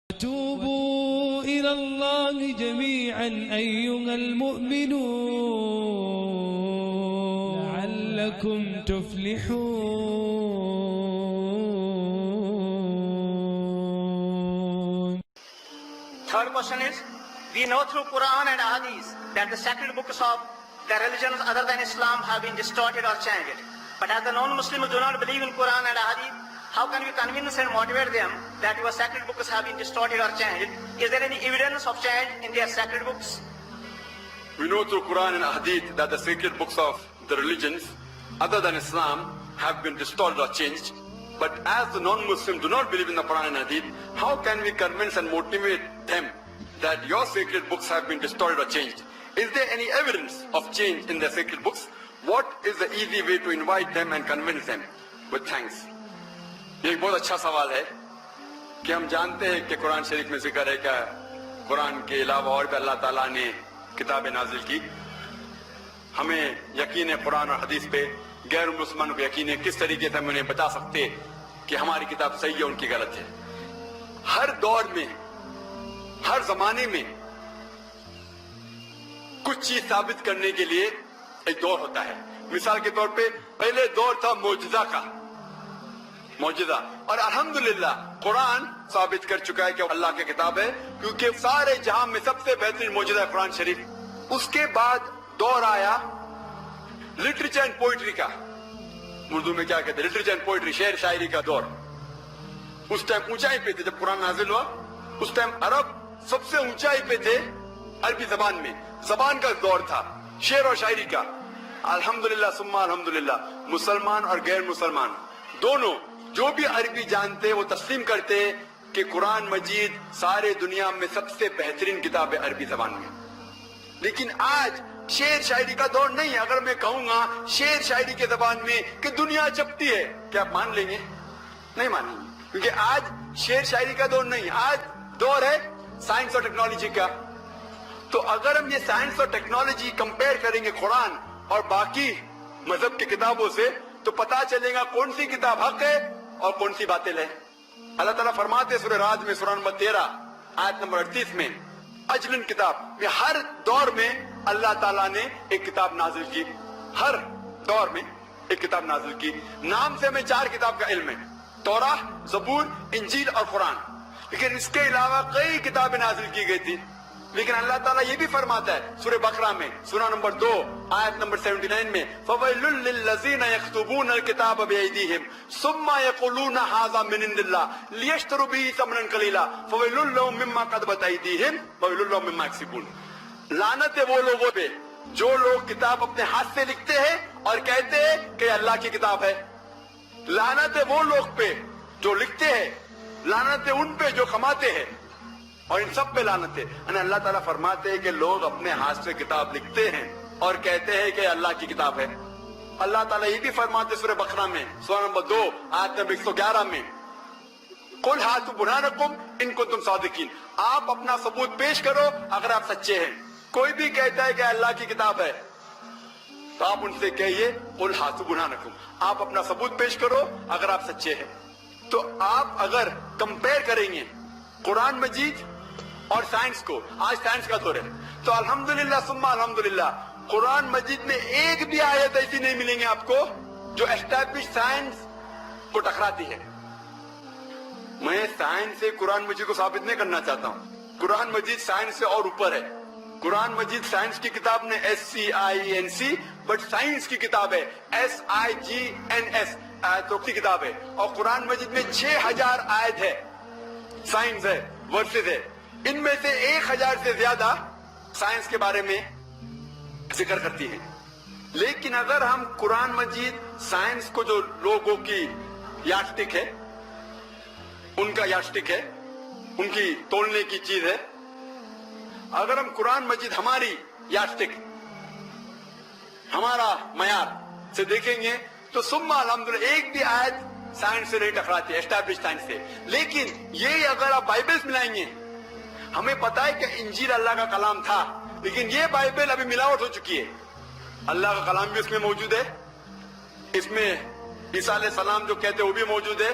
توبوا إلى الله جميعا أيها المؤمنون لعلكم تفلحون. Third question is, we know through Quran and Hadith that the sacred books of the religions other than Islam have been distorted or changed. But as the non-Muslims who do not believe in Quran and Hadith, how can we convince and motivate them that your sacred books have been distorted or changed? Is there any evidence of change in their sacred books? We know through Quran and Hadith that the sacred books of the religions other than Islam have been distorted or changed. But as the non-Muslims do not believe in the Quran and Hadith, how can we convince and motivate them that your sacred books have been distorted or changed? Is there any evidence of change in the sacred books? What is the easy way to invite them and convince them? With thanks. یہ ایک بہت اچھا سوال ہے کہ ہم جانتے ہیں کہ قرآن شریف میں ذکر ہے کہ قرآن کے علاوہ اور بھی اللہ تعالیٰ نے کتابیں نازل کی. ہمیں یقین ہے قرآن اور حدیث پہ، غیر مسلمانوں کو یقین ہے. کس طریقے سے ہم انہیں بتا سکتے کہ ہماری کتاب صحیح ہے ان کی غلط ہے؟ ہر دور میں، ہر زمانے میں کچھ چیز ثابت کرنے کے لیے ایک دور ہوتا ہے. مثال کے طور پہ پہلے دور تھا معجزہ کا، معجزہ، اور الحمدللہ قرآن ثابت کر چکا ہے کہ اللہ کی کتاب ہے، کیونکہ سارے جہاں میں سب سے بہترین معجزہ ہے قرآن شریف. اس کے بعد دور آیا لٹریچر اینڈ پوئٹری کا، اردو میں کیا کہتے ہیں، لٹریچر اینڈ پوئٹری، شعر شاعری کا دور. اس ٹائم اونچائی پہ تھے جب قرآن نازل ہوا. اس ٹائم عرب سب سے اونچائی پہ تھے عربی زبان میں، زبان کا دور تھا شعر اور شاعری کا. الحمدللہ ثم الحمدللہ مسلمان اور غیر مسلمان دونوں جو بھی عربی جانتے وہ تسلیم کرتے کہ قرآن مجید سارے دنیا میں سب سے بہترین کتاب ہے عربی زبان میں. لیکن آج شعر شاعری کا دور نہیں ہے. اگر میں کہوں گا شعر شاعری کے زبان میں کہ دنیا چپتی ہے، کیا آپ مان لیں گے؟ نہیں مانیں گے، کیونکہ آج شعر شاعری کا دور نہیں، آج دور ہے سائنس اور ٹیکنالوجی کا. تو اگر ہم یہ سائنس اور ٹیکنالوجی کمپیئر کریں گے قرآن اور باقی مذہب کی کتابوں سے تو پتا چلے گا کون سی کتاب حق ہے اور کون سی باطل ہے. اللہ تعالیٰ فرماتے ہیں سورہ رعد میں سورہ نمبر 13 آیت نمبر 38 میں، اجلن کتاب میں ہر دور میں اللہ تعالیٰ نے ایک کتاب نازل کی. ہر دور میں ایک کتاب نازل کی. نام سے ہمیں 4 کتاب کا علم ہے، توراہ، زبور، انجیل اور قرآن. لیکن اس کے علاوہ کئی کتابیں نازل کی گئی تھی. لیکن اللہ تعالیٰ یہ بھی فرماتا ہے سورہ بقرہ میں سورہ نمبر 2 آیت نمبر 79 میں، فَوَيْلٌ لِّلَّذِينَ يَكْتُبُونَ الْكِتَابَ بِأَيْدِيهِمْ ثُمَّ يَقُولُونَ هَٰذَا مِنْ عِندِ اللَّهِ لِيَشْتَرُوا بِهِ ثَمَنًا قَلِيلًا فَوَيْلٌ لَّهُم مِّمَّا كَتَبَتْ أَيْدِيهِمْ وَوَيْلٌ لَّهُم مِّمَّا يَكْسِبُونَ. لعنت ہے وہ لوگوں پہ جو لوگ کتاب اپنے ہاتھ سے لکھتے ہیں اور کہتے ہیں کہ اللہ کی کتاب ہے. لعنت ہے وہ لوگ پہ جو لکھتے ہیں، لعنت ہے ان پہ جو کماتے ہیں، اور ان سب پہ لعنت ہے. اللہ تعالیٰ فرماتے ہیں کہ لوگ اپنے ہاتھ سے کتاب لکھتے ہیں اور کہتے ہیں کہ اللہ کی کتاب ہے. اللہ تعالیٰ یہ بھی فرماتے سورہ بقرہ میں سورہ نمبر 2 آیت نمبر 111 میں، قُلْ هَاتُوا بُرْهَانَكُمْ إِن كُنتُمْ صَادِقِينَ. آپ اپنا ثبوت پیش کرو اگر آپ سچے ہیں. کوئی بھی کہتا ہے کہ اللہ کی کتاب ہے تو آپ ان سے کہیے قُلْ هَاتُوا بُرْهَانَكُمْ، آپ اپنا ثبوت پیش کرو اگر آپ سچے ہیں. تو آپ اگر کمپیئر کریں گے قرآن مجید اور سائنس کو، آج سائنس کا دور ہے، تو الحمدللہ ثم الحمدللہ قرآن مجید میں ایک بھی آیت ایسی نہیں ملیں گے آپ کو جو اسٹیبلش سائنس کو ٹکراتی ہے. میں سائنس سے قرآن مجید کو ثابت نہیں کرنا چاہتا ہوں. قرآن مجید سائنس سے اور اوپر ہے. قرآن مجید سائنس کی کتاب نے SCIENC، بٹ سائنس کی کتاب ہے SIGNS، آیتوں کی کتاب ہے. اور قرآن مجید میں 6000 آیت ہے، سائنس ہے، ورسز ہے. ان میں سے 1000 سے زیادہ سائنس کے بارے میں ذکر کرتی ہے. لیکن اگر ہم قرآن مجید سائنس کو جو لوگوں کی یاسٹک ہے، ان کا یاسٹک ہے، ان کی تولنے کی چیز ہے، اگر ہم قرآن مجید ہماری یاسٹک، ہمارا معیار سے دیکھیں گے تو ثم الحمدللہ ایک بھی آیت سائنس سے نہیں ٹکراتی ہے، اسٹیبلش سائنس سے. لیکن یہ اگر آپ بائبلز ملائیں گے، ہمیں پتا ہے کہ انجیل اللہ کا کلام تھا، لیکن یہ بائبل ابھی ملاوٹ ہو چکی ہے. اللہ کا کلام بھی اس میں موجود ہے، اس میں عیسیٰ علیہ السلام جو کہتے ہیں وہ بھی موجود ہے.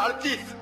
38,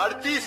38